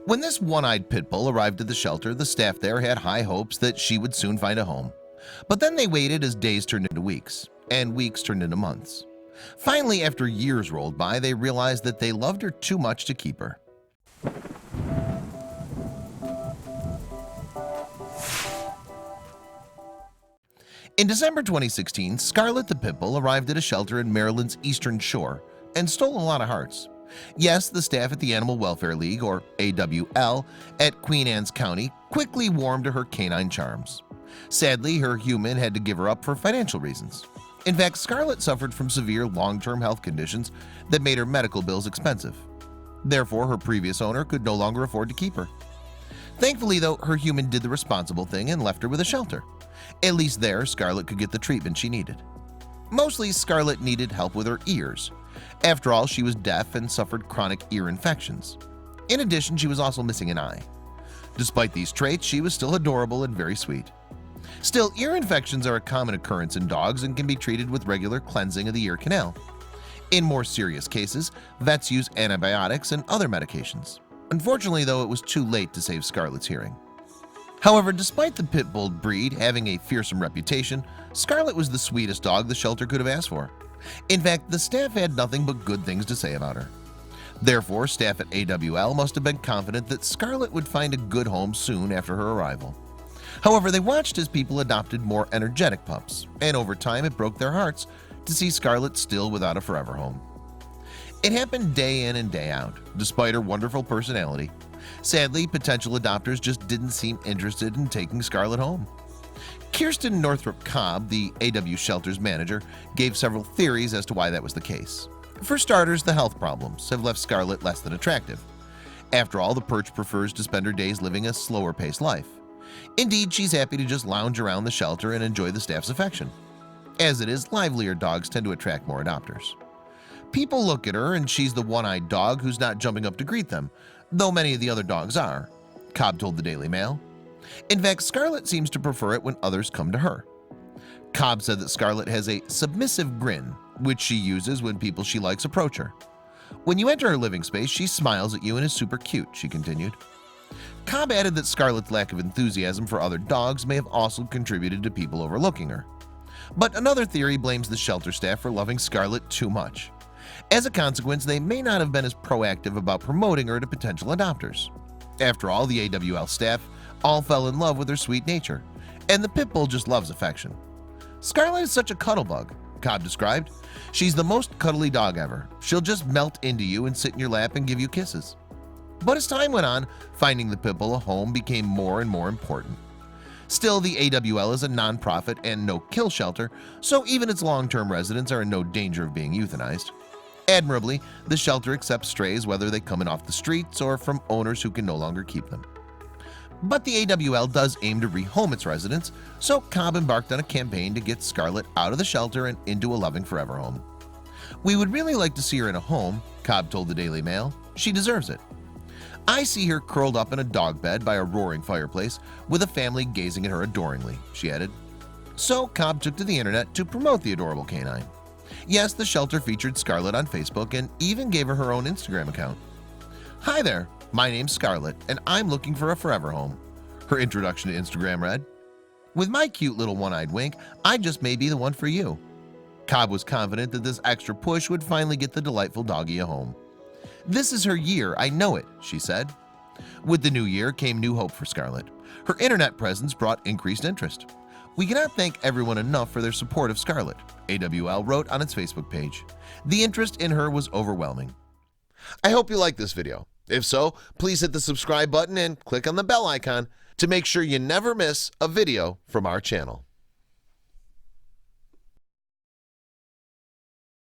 When this one-eyed pit bull arrived at the shelter, the staff there had high hopes that she would soon find a home. But then they waited as days turned into weeks, and weeks turned into months. Finally, after years rolled by, they realized that they loved her too much to keep her. In December 2016, Scarlett the pit bull arrived at a shelter in Maryland's Eastern Shore and stole a lot of hearts. Yes, the staff at the Animal Welfare League, or AWL, at Queen Anne's County quickly warmed to her canine charms. Sadly, her human had to give her up for financial reasons. In fact, Scarlett suffered from severe long-term health conditions that made her medical bills expensive. Therefore, her previous owner could no longer afford to keep her. Thankfully, though, her human did the responsible thing and left her with a shelter. At least there, Scarlett could get the treatment she needed. Mostly, Scarlett needed help with her ears. After all, she was deaf and suffered chronic ear infections. In addition, she was also missing an eye. Despite these traits, she was still adorable and very sweet. Still, ear infections are a common occurrence in dogs and can be treated with regular cleansing of the ear canal. In more serious cases, vets use antibiotics and other medications. Unfortunately, though, it was too late to save Scarlett's hearing. However, despite the pit bull breed having a fearsome reputation, Scarlett was the sweetest dog the shelter could have asked for. In fact, the staff had nothing but good things to say about her. Therefore, staff at AWL must have been confident that Scarlett would find a good home soon after her arrival. However, they watched as people adopted more energetic pups, and over time it broke their hearts to see Scarlett still without a forever home. It happened day in and day out, despite her wonderful personality. Sadly, potential adopters just didn't seem interested in taking Scarlett home. Kirsten Northrop Cobb, the AW shelter's manager, gave several theories as to why that was the case. For starters, the health problems have left Scarlett less than attractive. After all, the perch prefers to spend her days living a slower-paced life. Indeed, she's happy to just lounge around the shelter and enjoy the staff's affection. As it is, livelier dogs tend to attract more adopters. People look at her and she's the one-eyed dog who's not jumping up to greet them, though many of the other dogs are, Cobb told the Daily Mail. In fact, Scarlett seems to prefer it when others come to her. Cobb said that Scarlett has a submissive grin, which she uses when people she likes approach her. When you enter her living space, she smiles at you and is super cute, she continued. Cobb added that Scarlett's lack of enthusiasm for other dogs may have also contributed to people overlooking her. But another theory blames the shelter staff for loving Scarlett too much. As a consequence, they may not have been as proactive about promoting her to potential adopters. After all, the AWL staff all fell in love with her sweet nature, and the pit bull just loves affection. Scarlett is such a cuddle bug, Cobb described. She's the most cuddly dog ever. She'll just melt into you and sit in your lap and give you kisses. But as time went on, finding the pit bull a home became more and more important. Still, the AWL is a non-profit and no-kill shelter, so even its long-term residents are in no danger of being euthanized. Admirably, the shelter accepts strays whether they come in off the streets or from owners who can no longer keep them. But the AWL does aim to rehome its residents, so Cobb embarked on a campaign to get Scarlett out of the shelter and into a loving forever home. "We would really like to see her in a home," Cobb told the Daily Mail. "She deserves it. I see her curled up in a dog bed by a roaring fireplace with a family gazing at her adoringly," she added. So Cobb took to the internet to promote the adorable canine. Yes, the shelter featured Scarlett on Facebook and even gave her own Instagram account. "Hi there, my name's Scarlett and I'm looking for a forever home," her introduction to Instagram read. "With my cute little one-eyed wink, I just may be the one for you." Cobb was confident that this extra push would finally get the delightful doggie a home. "This is her year, I know it," she said. With the new year came new hope for Scarlett. Her internet presence brought increased interest. "We cannot thank everyone enough for their support of Scarlett," AWL wrote on its Facebook page. "The interest in her was overwhelming." I hope you liked this video. If so, please hit the subscribe button and click on the bell icon to make sure you never miss a video from our channel.